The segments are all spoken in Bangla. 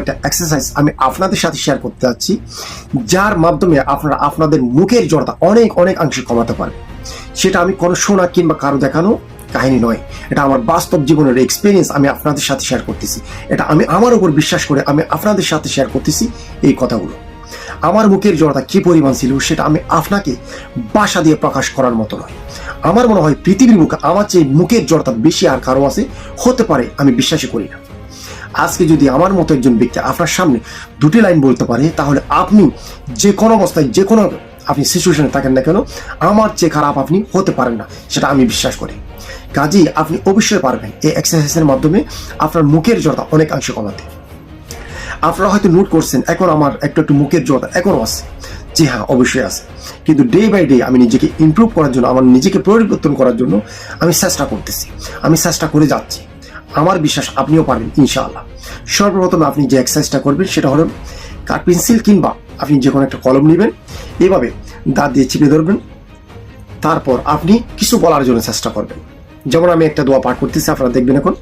একটা এক্সারসাইজ আমি আপনাদের সাথে শেয়ার করতে যাচ্ছি, যার মাধ্যমে আপনারা আপনাদের মুখের জড়তা অনেক অংশে কমাতে পারবেন। সেটা আমি কোনো শোনা কিংবা কারো দেখানো কাহিনী নয়, এটা আমার বাস্তব জীবনের এক্সপিরিয়েন্স আমি আপনাদের সাথে শেয়ার করতেছি। এটা আমি আমার উপর বিশ্বাস করে আমি আপনাদের সাথে শেয়ার করতেছি এই কথাগুলো। আমার মুখের জড়তা কি পরিমাণ ছিল সেটা আমি আপনাকে ভাষা দিয়ে প্রকাশ করার মতো নয়। আমার মনে হয় পৃথিবীর মুখে আমার চেয়ে মুখের জড়তা বেশি আর কারো আছে, হতে পারে, আমি বিশ্বাসই করি না। আজকে যদি আমার মতো একজন ব্যক্তি আপনার সামনে দুটি লাইন বলতে পারে, তাহলে আপনি যে কোনো অবস্থায় যে কোনো আপনি সিচুয়েশনে থাকেন না কেন, আমার চেয়ে খারাপ আপনি হতে পারেন না, সেটা আমি বিশ্বাস করি। কাজেই আপনি অবশ্যই পারবেন এই এক্সারসাইজের মাধ্যমে আপনার মুখের জড়তা অনেকাংশে কমাতে। আপনারা হয়তো নোট করছেন এখন আমার একটু মুখের জড়তা এখনও আছে। জি হ্যাঁ, অবশ্যই আছে, কিন্তু ডে বাই ডে আমি নিজেকে ইমপ্রুভ করার জন্য, আমার নিজেকে পরিবর্তন করার জন্য আমি চেষ্টা করতেছি, আমি চেষ্টা করে যাচ্ছি। আমার বিশ্বাস আপনিও পারবেন ইনশাআল্লাহ। সর্বপ্রথম আপনি যে এক্সারসাইজটা করবেন সেটা হলো কাঠ পেন্সিল কিংবা আপনি যে কোনো একটা কলম নেবেন, এভাবে দাঁত দিয়ে চিপে ধরবেন। তারপর আপনি কিছু বলার জন্য চেষ্টা করবেন। যেমন আমি একটা দোয়া পাঠ করতেছি, আপনারা দেখবেন এখন।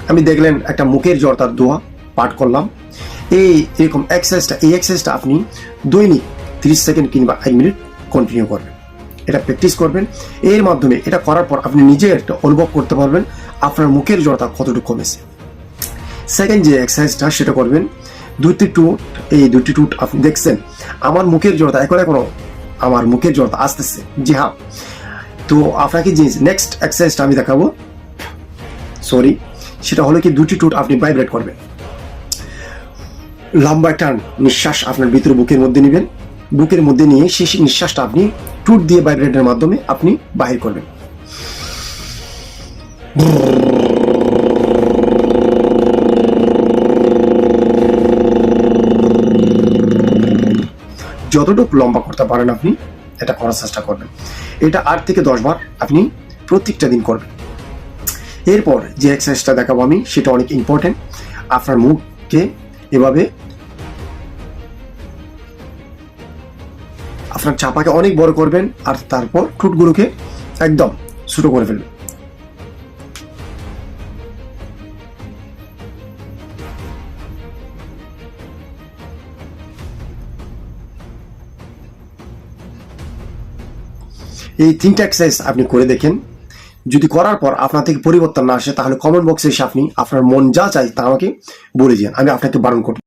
আমি দেখলেন একটা মুখের জড়তার দোয়া পাঠ করলাম। এরকম এক্সারসাইজটা আপনি দৈনিক 30 সেকেন্ড কিংবা 1 মিনিট কন্টিনিউ করবেন। এটা প্র্যাকটিস করবেন। এর মাধ্যমে এটা করার পর আপনি নিজে একটা অনুভব করতে পারবেন আপনার মুখের জড়তা কতটুকু কমেছে। সেকেন্ড যে এক্সারসাইজটা সেটা করবেন, দুটি টুট আপনি দেখছেন আমার মুখের জড়তা এখনো আমার মুখের জড়তা আসতেছে। জি হ্যাঁ, তো আপনাকে যে নেক্সট এক্সারসাইজটা আমি দেখাবো, সেটা হলো কি দুটি টুট আপনি ভাইব্রেট করবেন। লম্বা একটা নিঃশ্বাস আপনার ভিতরে বুকের মধ্যে নেবেন, বুকের মধ্যে নিয়ে সেই নিঃশ্বাসটা আপনি টুট দিয়ে ভাইব্রেটের মাধ্যমে আপনি বাহির করবেন। যতটুকু লম্বা করতে পারেন আপনি এটা করার চেষ্টা করবেন। এটা 8 থেকে 10 বার আপনি প্রত্যেকটা দিন করবেন। এরপর যে এক্সারসাইজটা দেখাবো আমি, সেটা অনেক ইম্পর্টেন্ট। আপনার মুখকে এভাবে আপনার চাপাকে অনেক বড় করবেন আর তারপর ঠোঁটগুলোকে একদম ছোট করে ফেলবেন। এই 3টা এক্সারসাইজ আপনি করে দেখেন। যদি করার পর আপনার থেকে পরিবর্তন না আসে, তাহলে কমেন্ট বক্সে এসে আপনি আপনার মন যা চাই তা আমাকে বলে দিন, আমি আপনাকে বারণ করব।